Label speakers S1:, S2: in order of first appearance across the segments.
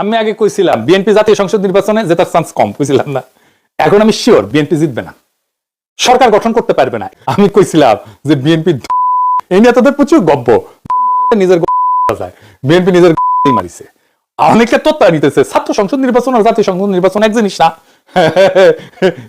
S1: আমি আগে কইছিলাম বিএনপি জাতীয় সংসদ নির্বাচনে জেতার চান্স কম, কইছিলাম না? এখন আমি শিওর বিএনপি জিতবে না, সরকার গঠন করতে পারবে না। আমি কইছিলাম যে বিএনপি এই নিয়ে তাদের প্রচুর গব্য, নিজের বিএনপি নিজের মারিছে। অনেকে তথ্য নিতেছে ছাত্র সংসদ নির্বাচন আর জাতীয় সংসদ নির্বাচন এক জিনিস না।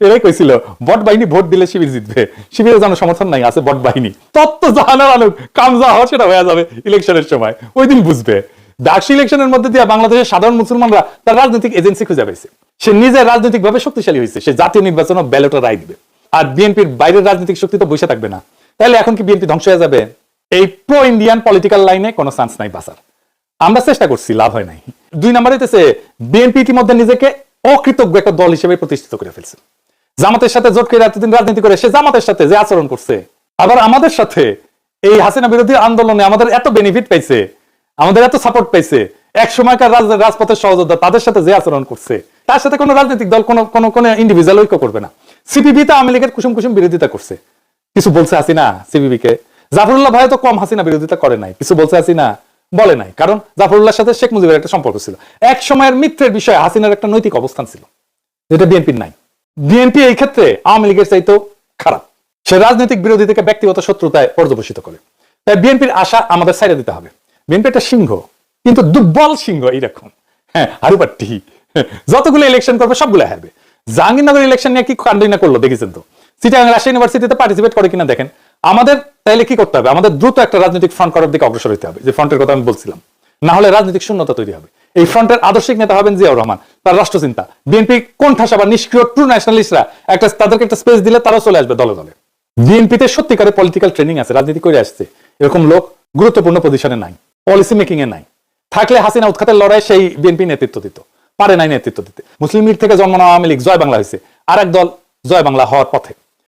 S1: এরাই কইছিল বট বাহিনী ভোট দিলে শিবির জিতবে, শিবিরের যেন সমর্থন নাই, আছে বট বাহিনী। তত্ত্ব জাহানার আলোক কাম যা হওয়া সেটা হয়ে যাবে ইলেকশনের সময়, ওই দিন বুঝবে। ডাকসু ইলেকশনের মধ্যে দিয়ে বাংলাদেশের সাধারণ মুসলমানরা তার রাজনৈতিক এজেন্সি খুঁজে পেয়েছে। সে নিজে রাজনৈতিক ভাবে শক্তিশালী হয়েছে, সে জাতীয় নির্বাচন ব্যালটে রায় দিবে। আর বিএনপির বাইরের রাজনৈতিক শক্তি তো বসে থাকবে না। তাহলে এখন কি বিএনপি ধ্বংস হয়ে যাবে? এই প্রো ইন্ডিয়ান পলিটিক্যাল লাইনে কোনো চান্স নাই বাঁচার। আমরা চেষ্টা করছি, লাভ হয় নাই। 2 নম্বর হইতেছে বিএনপি ইতিমধ্যে নিজেকে অকৃতজ্ঞ একটা দল হিসেবে প্রতিষ্ঠিত করে ফেলছে। জামাতের সাথে জোট করে এতদিন রাজনীতি করে সে জামাতের সাথে যে আচরণ করছে, আবার আমাদের সাথে এই হাসিনা বিরোধী আন্দোলনে আমাদের এত বেনিফিট পাইছে, আমাদের এত সাপোর্ট পাইছে, এক সময়কার রাজপথের সহযোদ্ধা তাদের সাথে যে আচরণ করছে, তার সাথে কোনো রাজনৈতিক দল কোনো ইন্ডিভিজুয়াল ঐক্য করবে না। সিপিবি তো আওয়ামী লীগের কুসুম কুসুম বিরোধিতা করছে, কিছু বলছে হাসিনা সিপিবি কে? জাফরুল্লাহ ভাই তো কম হাসিনা বিরোধিতা করে নাই, কিছু বলছে হাসিনা? বলে নাই। কারণ জাফরুল্লাহর সাথে শেখ মুজিবের একটা সম্পর্ক ছিল, এক সময়ের মিত্রের বিষয়ে হাসিনার একটা নৈতিক অবস্থান ছিল, যেটা বিএনপির নাই। বিএনপি এই ক্ষেত্রে আওয়ামী লীগের চাইতেও খারাপ, সে রাজনৈতিক বিরোধী থেকে ব্যক্তিগত শত্রুতায় পর্যবেসিত করে। তাই বিএনপির আশা আমাদের সাইডে দিতে হবে। বিএনপি একটা সিংহ, কিন্তু দুর্বল সিংহ এইরকম, হ্যাঁ হারুপাট্টি। যতগুলো ইলেকশন করবে সবগুলো হারবে। জাহাঙ্গীরনগর ইলেকশন নিয়ে কি কাণ্ডই না করলো দেখেছেন তো। চিটাগাং রাজশাহী ইউনিভার্সিটিতে পার্টিসিপেট করে কিনা দেখেন। আমাদের তাইলে কি করতে হবে? আমাদের দ্রুত একটা রাজনৈতিক ফ্রন্ট করার দিকে অগ্রসর হতে হবে, যে ফ্রন্টের কথা আমি বলছিলাম। না হলে রাজনৈতিক শূন্যতা তৈরি হবে। এই ফ্রন্টের আদর্শিক নেতা হবেন জিয়াউর রহমান, তার রাষ্ট্রচিন্তা। বিএনপি কোন ঠাসা বা নিষ্ক্রিয় ট্রু ন্যাশনালিস্টরা তাদেরকে একটা স্পেস দিলে তারাও চলে আসবে দলে দলে। বিএনপিতে সত্যিকারের পলিটিক্যাল ট্রেনিং আছে, রাজনীতি করে আসছে, এরকম লোক গুরুত্বপূর্ণ পজিশনে নাই, পলিসি মেকিং এ নাই। থাকলে হাসিনা উৎখাতের লড়াই সেই বিএনপি নেতৃত্ব দিত, পারে নাই নেতৃত্ব দিতে। মুসলিম লীগ থেকে জন্ম নেওয়া আওয়ামী লীগ জয় বাংলা হয়েছে, আর এক দল জয় বাংলা হওয়ার পথে।